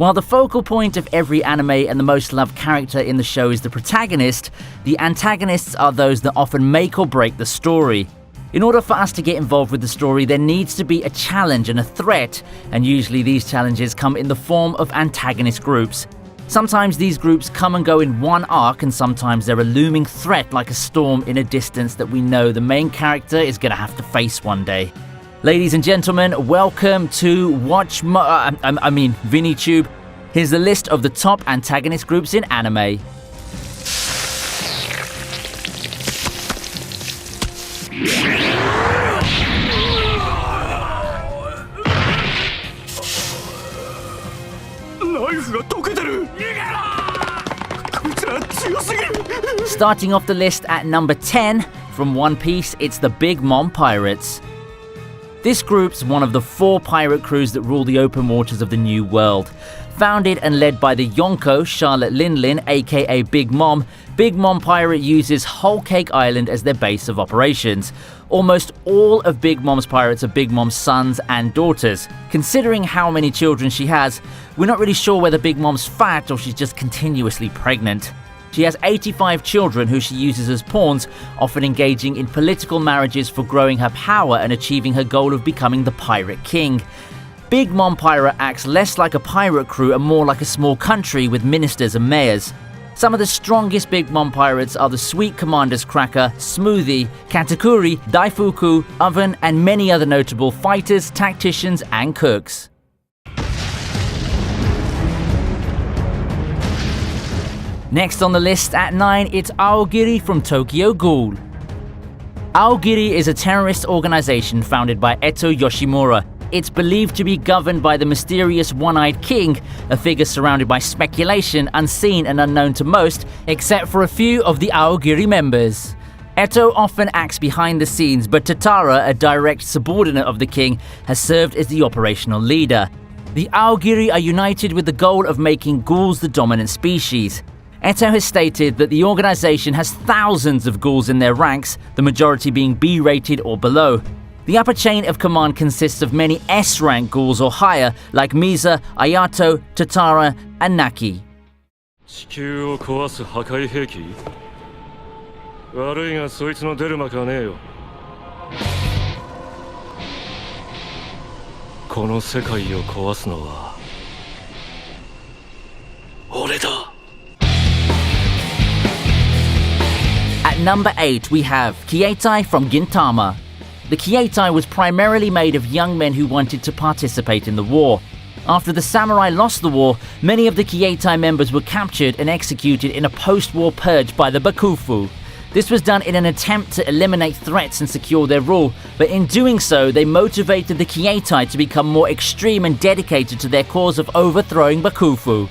While the focal point of every anime and the most loved character in the show is the protagonist, the antagonists are those that often make or break the story. In order for us to get involved with the story, there needs to be a challenge and a threat, and usually these challenges come in the form of antagonist groups. Sometimes these groups come and go in one arc, and sometimes they're a looming threat like a storm in a distance that we know the main character is going to have to face one day. Ladies and gentlemen, welcome to ViniiTube. Here's the list of the top antagonist groups in anime. Starting off the list at number 10, from One Piece, it's the Big Mom Pirates. This group's one of the 4 pirate crews that rule the open waters of the New World. Founded and led by the Yonko, Charlotte Linlin, aka Big Mom Pirate uses Whole Cake Island as their base of operations. Almost all of Big Mom's pirates are Big Mom's sons and daughters. Considering how many children she has, we're not really sure whether Big Mom's fat or she's just continuously pregnant. She has 85 children who she uses as pawns, often engaging in political marriages for growing her power and achieving her goal of becoming the Pirate King. Big Mom Pirate acts less like a pirate crew and more like a small country with ministers and mayors. Some of the strongest Big Mom Pirates are the Sweet Commanders Cracker, Smoothie, Katakuri, Daifuku, Oven, and many other notable fighters, tacticians, and cooks. Next on the list at 9, it's Aogiri from Tokyo Ghoul. Aogiri is a terrorist organization founded by Eto Yoshimura. It's believed to be governed by the mysterious One-Eyed King, a figure surrounded by speculation, unseen and unknown to most, except for a few of the Aogiri members. Eto often acts behind the scenes, but Tatara, a direct subordinate of the king, has served as the operational leader. The Aogiri are united with the goal of making ghouls the dominant species. Eto has stated that the organization has thousands of ghouls in their ranks, the majority being B-rated or below. The upper chain of command consists of many S-rank ghouls or higher, like Misa, Ayato, Tatara, and Naki. At number 8, we have Kietai from Gintama. The Kietai was primarily made of young men who wanted to participate in the war. After the samurai lost the war, many of the Kietai members were captured and executed in a post-war purge by the Bakufu. This was done in an attempt to eliminate threats and secure their rule, but in doing so, they motivated the Kietai to become more extreme and dedicated to their cause of overthrowing Bakufu.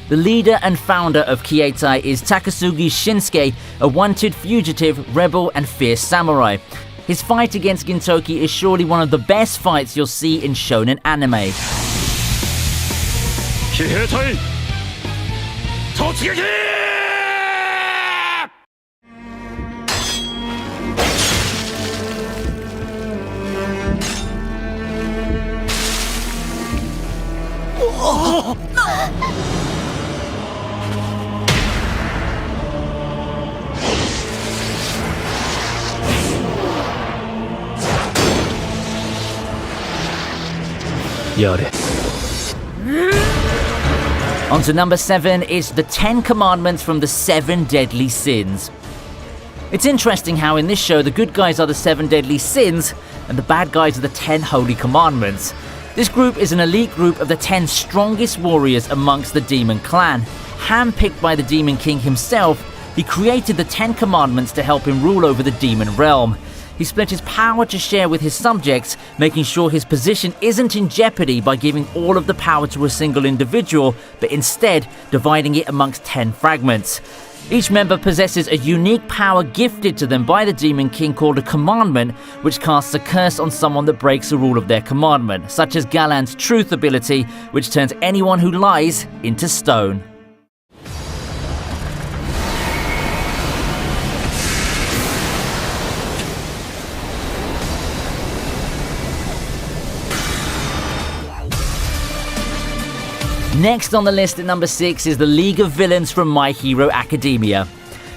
The leader and founder of Kietai is Takasugi Shinsuke, a wanted fugitive, rebel, and fierce samurai. His fight against Kintoki is surely one of the best fights you'll see in shonen anime. On to number 7 is the 10 Commandments from the 7 Deadly Sins. It's interesting how in this show the good guys are the 7 Deadly Sins and the bad guys are the 10 Holy Commandments. This group is an elite group of the 10 strongest warriors amongst the Demon Clan. Handpicked by the Demon King himself, he created the 10 Commandments to help him rule over the Demon Realm. He split his power to share with his subjects, making sure his position isn't in jeopardy by giving all of the power to a single individual, but instead dividing it amongst 10 fragments. Each member possesses a unique power gifted to them by the Demon King called a commandment, which casts a curse on someone that breaks a rule of their commandment, such as Galan's Truth ability, which turns anyone who lies into stone. Next on the list at number 6 is the League of Villains from My Hero Academia.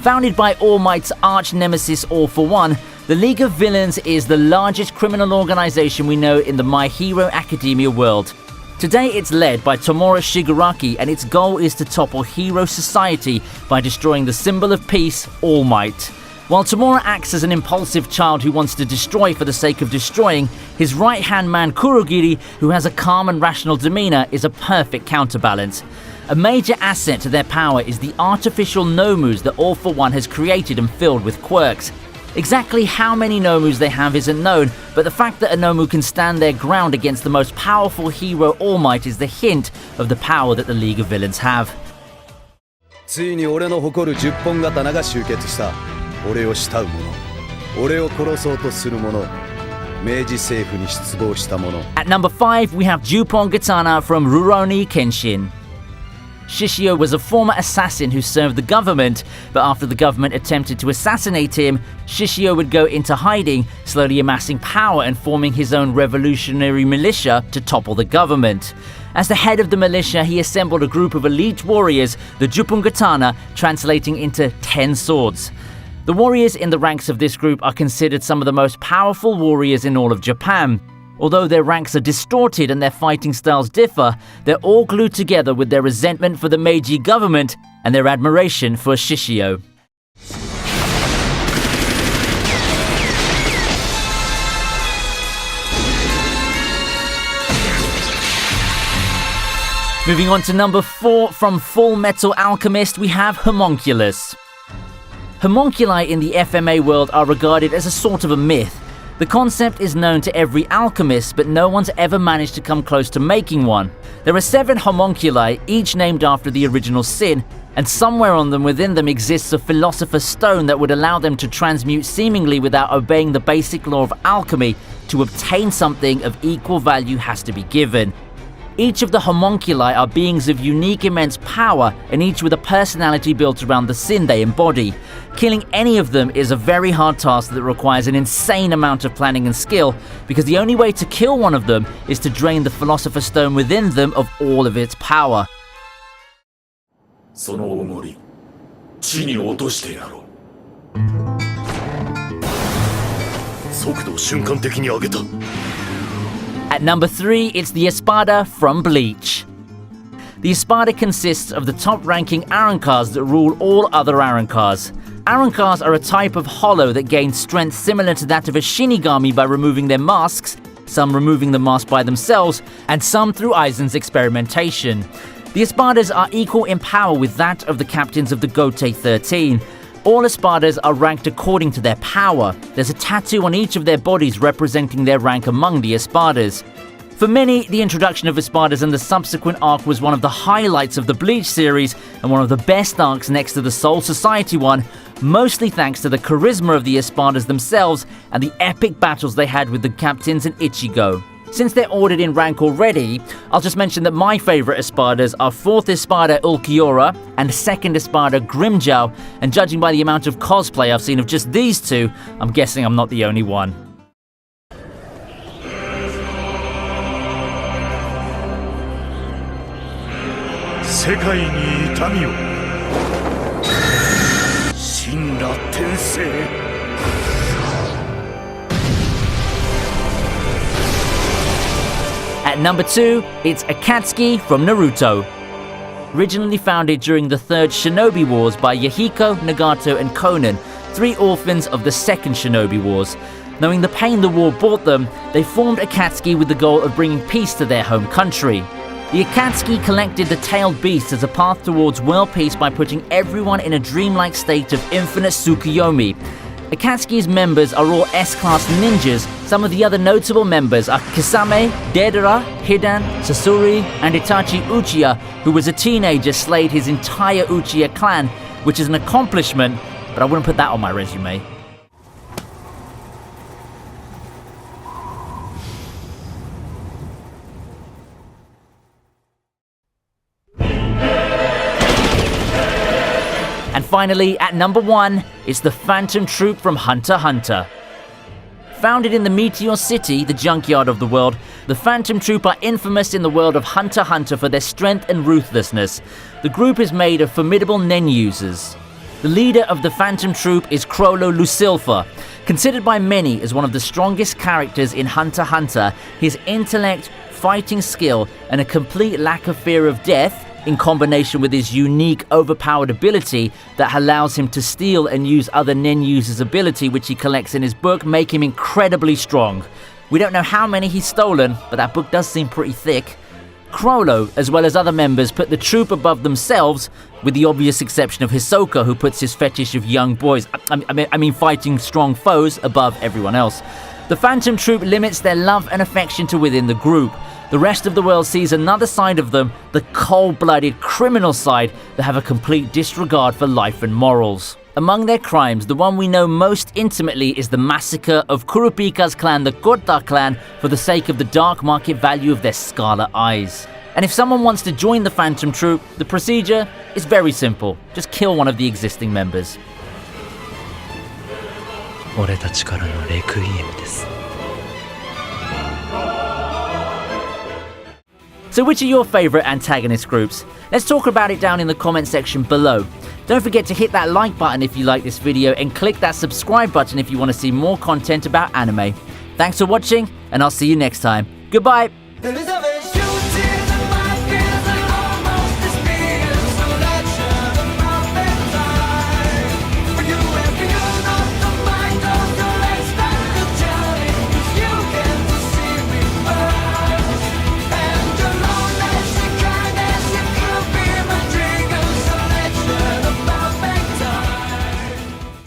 Founded by All Might's arch-nemesis All For One, the League of Villains is the largest criminal organization we know in the My Hero Academia world. Today it's led by Tomura Shigaraki, and its goal is to topple Hero Society by destroying the symbol of peace, All Might. While Tomura acts as an impulsive child who wants to destroy for the sake of destroying, his right-hand man Kurogiri, who has a calm and rational demeanor, is a perfect counterbalance. A major asset to their power is the artificial Nomus that All For One has created and filled with quirks. Exactly how many Nomus they have isn't known, but the fact that a Nomu can stand their ground against the most powerful hero All Might is the hint of the power that the League of Villains have. ついに俺の誇る10本刀が集結した。俺を慕う者、俺を殺そうとする者、明治政府に失望した者。 At number 5, we have Juppon Katana from Rurouni Kenshin. Shishio was a former assassin who served the government, but after the government attempted to assassinate him, Shishio would go into hiding, slowly amassing power and forming his own revolutionary militia to topple the government. As the head of the militia, he assembled a group of elite warriors, the Juppon Katana, translating into 10 swords. The warriors in the ranks of this group are considered some of the most powerful warriors in all of Japan. Although their ranks are distorted and their fighting styles differ, they're all glued together with their resentment for the Meiji government and their admiration for Shishio. Moving on to number 4, from Full Metal Alchemist, we have Homunculus. Homunculi in the FMA world are regarded as a sort of a myth. The concept is known to every alchemist, but no one's ever managed to come close to making one. There are 7 homunculi, each named after the original sin, and somewhere on them within them exists a philosopher's stone that would allow them to transmute seemingly without obeying the basic law of alchemy. To obtain something of equal value has to be given. Each of the homunculi are beings of unique immense power, and each with a personality built around the sin they embody. Killing any of them is a very hard task that requires an insane amount of planning and skill, because the only way to kill one of them is to drain the philosopher's stone within them of all of its power. その重り、地に落としてやろう。速度を瞬間的に上げた。 At number 3, it's the Espada from Bleach. The Espada consists of the top-ranking Arancars that rule all other Arancars. Arancars are a type of hollow that gains strength similar to that of a Shinigami by removing their masks, some removing the mask by themselves, and some through Aizen's experimentation. The Espadas are equal in power with that of the captains of the Gote 13. All Espadas are ranked according to their power. There's a tattoo on each of their bodies representing their rank among the Espadas. For many, the introduction of Espadas and the subsequent arc was one of the highlights of the Bleach series and one of the best arcs next to the Soul Society one, mostly thanks to the charisma of the Espadas themselves and the epic battles they had with the captains and Ichigo. Since they're ordered in rank already, I'll just mention that my favourite Espadas are 4th Espada Ulquiorra and 2nd Espada Grimmjow, and judging by the amount of cosplay I've seen of just these two, I'm guessing I'm not the only one. 世界に痛みを神羅転生 At number 2, it's Akatsuki from Naruto. Originally founded during the 3rd Shinobi Wars by Yahiko, Nagato and Konan, 3 orphans of the 2nd Shinobi Wars. Knowing the pain the war brought them, they formed Akatsuki with the goal of bringing peace to their home country. The Akatsuki collected the tailed beasts as a path towards world peace by putting everyone in a dreamlike state of infinite Tsukuyomi. Akatsuki's members are all S-class ninjas. Some of the other notable members are Kisame, Deidara, Hidan, Sasori, and Itachi Uchiha, who was a teenager, slayed his entire Uchiha clan, which is an accomplishment, but I wouldn't put that on my resume. And finally, at number 1, it's the Phantom Troop from Hunter x Hunter. Founded in the Meteor City, the junkyard of the world, the Phantom Troop are infamous in the world of Hunter x Hunter for their strength and ruthlessness. The group is made of formidable nen users. The leader of the Phantom Troop is Crollo Lucilfa. Considered by many as one of the strongest characters in Hunter x Hunter, his intellect, fighting skill, and a complete lack of fear of death, in combination with his unique, overpowered ability that allows him to steal and use other nen users' ability, which he collects in his book, make him incredibly strong. We don't know how many he's stolen, but that book does seem pretty thick. Crollo, as well as other members, put the troop above themselves, with the obvious exception of Hisoka, who puts his fetish of young boys, I mean fighting strong foes, above everyone else. The Phantom Troop limits their love and affection to within the group. The rest of the world sees another side of them, the cold-blooded criminal side that have a complete disregard for life and morals. Among their crimes, the one we know most intimately is the massacre of Kurapika's clan, the Kota clan, for the sake of the dark market value of their scarlet eyes. And if someone wants to join the Phantom Troop, the procedure is very simple. Just kill one of the existing members. 俺たちからのレクイエムです。 So which are your favourite antagonist groups? Let's talk about it down in the comment section below. Don't forget to hit that like button if you like this video and click that subscribe button if you want to see more content about anime. Thanks for watching, and I'll see you next time. Goodbye!